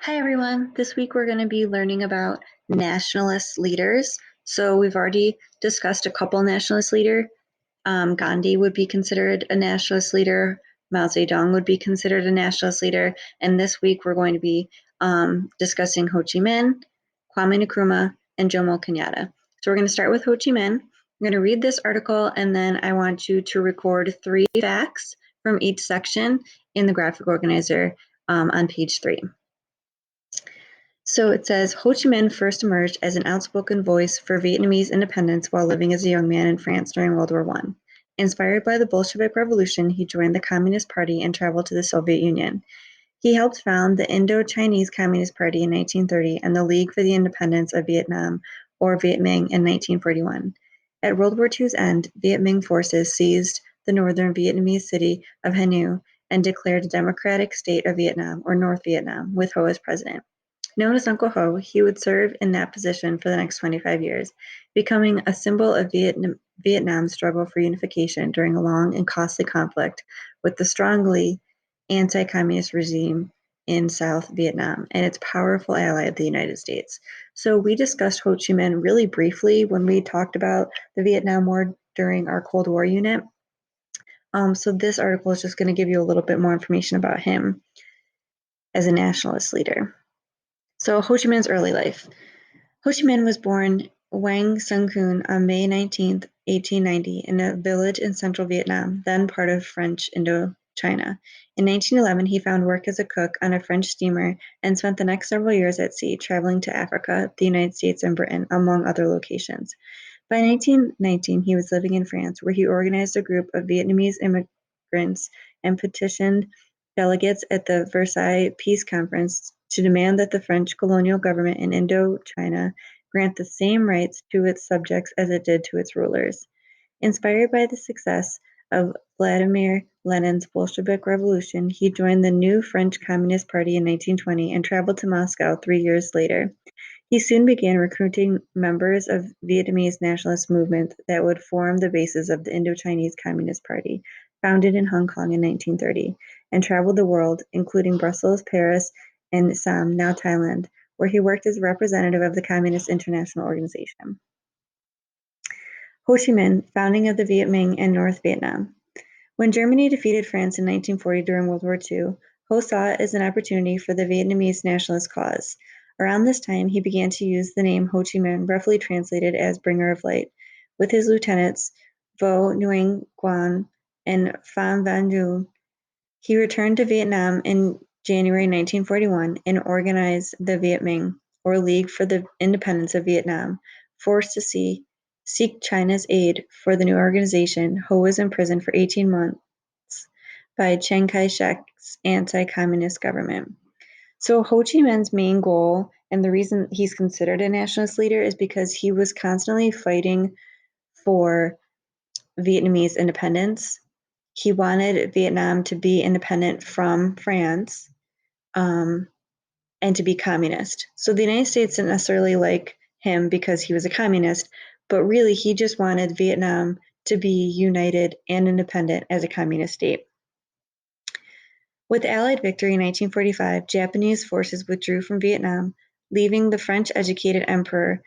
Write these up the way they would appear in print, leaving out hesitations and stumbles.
Hi everyone, this week we're going to be learning about nationalist leaders. So we've already discussed a couple nationalist leaders. Gandhi would be considered a nationalist leader. Mao Zedong would be considered a nationalist leader. And this week we're going to be discussing Ho Chi Minh, Kwame Nkrumah, and Jomo Kenyatta. So we're going to start with Ho Chi Minh. I'm going to read this article and then I want you to record 3 facts from each section in the graphic organizer on page 3. So it says, Ho Chi Minh first emerged as an outspoken voice for Vietnamese independence while living as a young man in France during World War I. Inspired by the Bolshevik Revolution, he joined the Communist Party and traveled to the Soviet Union. He helped found the Indo-Chinese Communist Party in 1930 and the League for the Independence of Vietnam, or Viet Minh, in 1941. At World War II's end, Viet Minh forces seized the northern Vietnamese city of Hanoi and declared a democratic state of Vietnam, or North Vietnam, with Ho as president. Known as Uncle Ho, he would serve in that position for the next 25 years, becoming a symbol of Vietnam's struggle for unification during a long and costly conflict with the strongly anti-communist regime in South Vietnam and its powerful ally, the United States. So we discussed Ho Chi Minh really briefly when we talked about the Vietnam War during our Cold War unit. So this article is just going to give you a little bit more information about him as a nationalist leader. So Ho Chi Minh's early life. Ho Chi Minh was born Vang Son Kun on May 19, 1890, in a village in central Vietnam, then part of French Indochina. In 1911, he found work as a cook on a French steamer and spent the next several years at sea, traveling to Africa, the United States, and Britain, among other locations. By 1919, he was living in France, where he organized a group of Vietnamese immigrants and petitioned delegates at the Versailles Peace Conference to demand that the French colonial government in Indochina grant the same rights to its subjects as it did to its rulers. Inspired by the success of Vladimir Lenin's Bolshevik Revolution, he joined the new French Communist Party in 1920 and traveled to Moscow 3 years later. He soon began recruiting members of Vietnamese nationalist movement that would form the basis of the Indochinese Communist Party, founded in Hong Kong in 1930, and traveled the world, including Brussels, Paris, and Sam, now Thailand, where he worked as a representative of the Communist International Organization. Ho Chi Minh, founding of the Viet Minh and North Vietnam. When Germany defeated France in 1940 during World War II, Ho saw it as an opportunity for the Vietnamese nationalist cause. Around this time, he began to use the name Ho Chi Minh, roughly translated as Bringer of Light, with his lieutenants Vo Nguyen Quan and Pham Van Duen. He returned to Vietnam in January 1941 and organized the Viet Minh, or League for the Independence of Vietnam. Forced to seek China's aid for the new organization, Ho was imprisoned for 18 months by Chiang Kai-shek's anti-communist government. So Ho Chi Minh's main goal, and the reason he's considered a nationalist leader, is because he was constantly fighting for Vietnamese independence. He wanted Vietnam to be independent from France, and to be communist. So the United States didn't necessarily like him because he was a communist, but really he just wanted Vietnam to be united and independent as a communist state. With Allied victory in 1945, Japanese forces withdrew from Vietnam, leaving the French-educated Emperor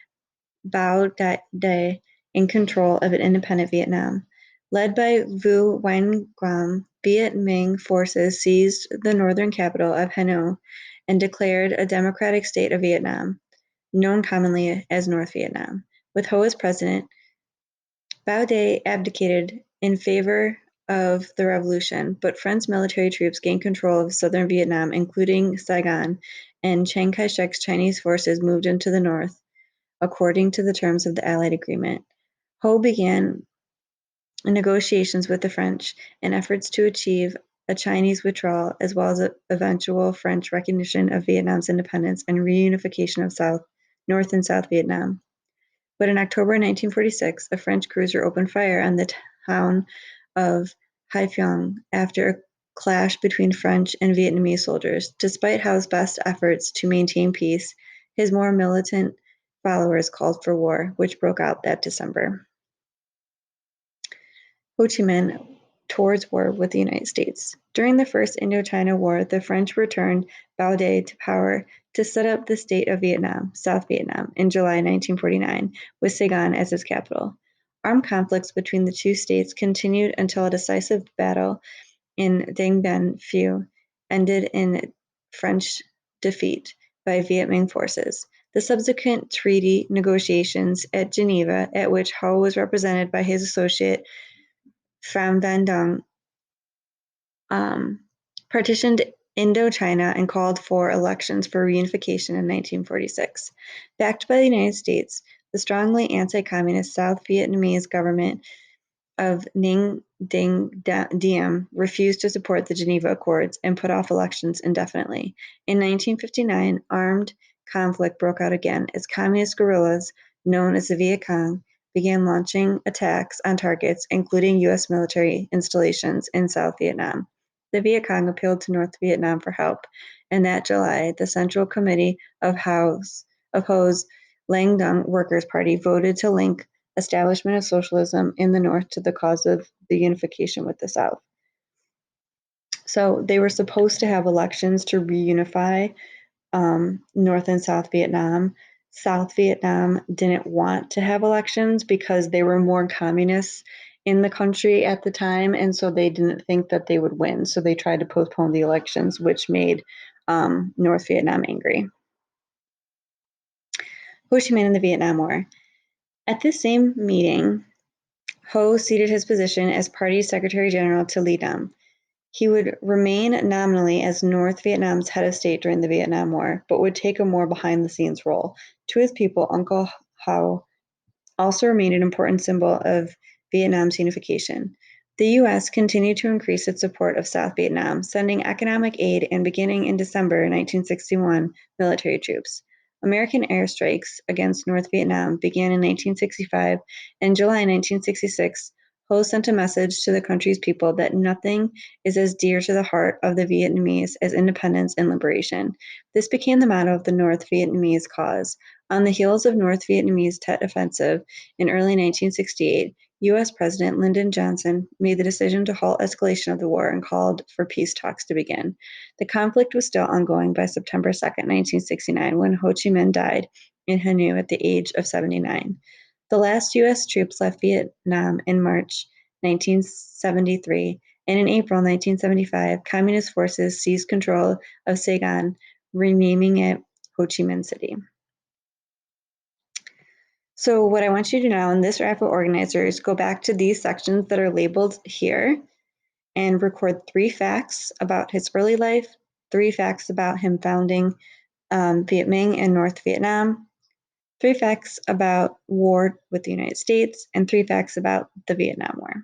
Bao Dai in control of an independent Vietnam. Led by Vu Nguyen Quam, Viet Minh forces seized the northern capital of Hanoi and declared a democratic state of Vietnam, known commonly as North Vietnam. With Ho as president, Bao Dai abdicated in favor of the revolution, but French military troops gained control of southern Vietnam, including Saigon, and Chiang Kai-shek's Chinese forces moved into the north, according to the terms of the Allied agreement. Ho began negotiations with the French in efforts to achieve a Chinese withdrawal, as well as eventual French recognition of Vietnam's independence and reunification of North and South Vietnam. But in October 1946, a French cruiser opened fire on the town of Haiphong after a clash between French and Vietnamese soldiers. Despite Howe's best efforts to maintain peace, his more militant followers called for war, which broke out that December. Ho Chi Minh towards war with the United States. During the First Indochina War, the French returned Bao Dai to power to set up the state of Vietnam, South Vietnam, in July 1949, with Saigon as its capital. Armed conflicts between the two states continued until a decisive battle in Dien Bien Phu ended in French defeat by Viet Minh forces. The subsequent treaty negotiations at Geneva, at which Ho was represented by his associate Pham Van Dong, partitioned Indochina and called for elections for reunification in 1946. Backed by the United States, the strongly anti-communist South Vietnamese government of Ninh Dinh Diem refused to support the Geneva Accords and put off elections indefinitely. In 1959, armed conflict broke out again as communist guerrillas, known as the Viet Cong, began launching attacks on targets, including U.S. military installations in South Vietnam. The Viet Cong appealed to North Vietnam for help, and that July, the Central Committee of Ho's Lang Dong Workers' Party voted to link establishment of socialism in the North to the cause of the unification with the South. So they were supposed to have elections to reunify North and South Vietnam. South Vietnam didn't want to have elections because they were more communists in the country at the time, and so they didn't think that they would win. So they tried to postpone the elections, which made North Vietnam angry. Ho Chi Minh and the Vietnam War. At this same meeting, Ho ceded his position as party secretary general to Le Dam. He would remain nominally as North Vietnam's head of state during the Vietnam War, but would take a more behind-the-scenes role. To his people, Uncle Ho also remained an important symbol of Vietnam's unification. The U.S. continued to increase its support of South Vietnam, sending economic aid and beginning in December 1961, military troops. American airstrikes against North Vietnam began in 1965, and in July 1966, Ho sent a message to the country's people that nothing is as dear to the heart of the Vietnamese as independence and liberation. This became the motto of the North Vietnamese cause. On the heels of North Vietnamese Tet Offensive in early 1968, U.S. President Lyndon Johnson made the decision to halt escalation of the war and called for peace talks to begin. The conflict was still ongoing by September 2, 1969, when Ho Chi Minh died in Hanoi at the age of 79. The last U.S. troops left Vietnam in March 1973, and in April 1975, Communist forces seized control of Saigon, renaming it Ho Chi Minh City. So what I want you to do now in this rapid organizer is go back to these sections that are labeled here and record 3 facts about his early life, 3 facts about him founding Viet Minh in North Vietnam, 3 facts about war with the United States, and 3 facts about the Vietnam War.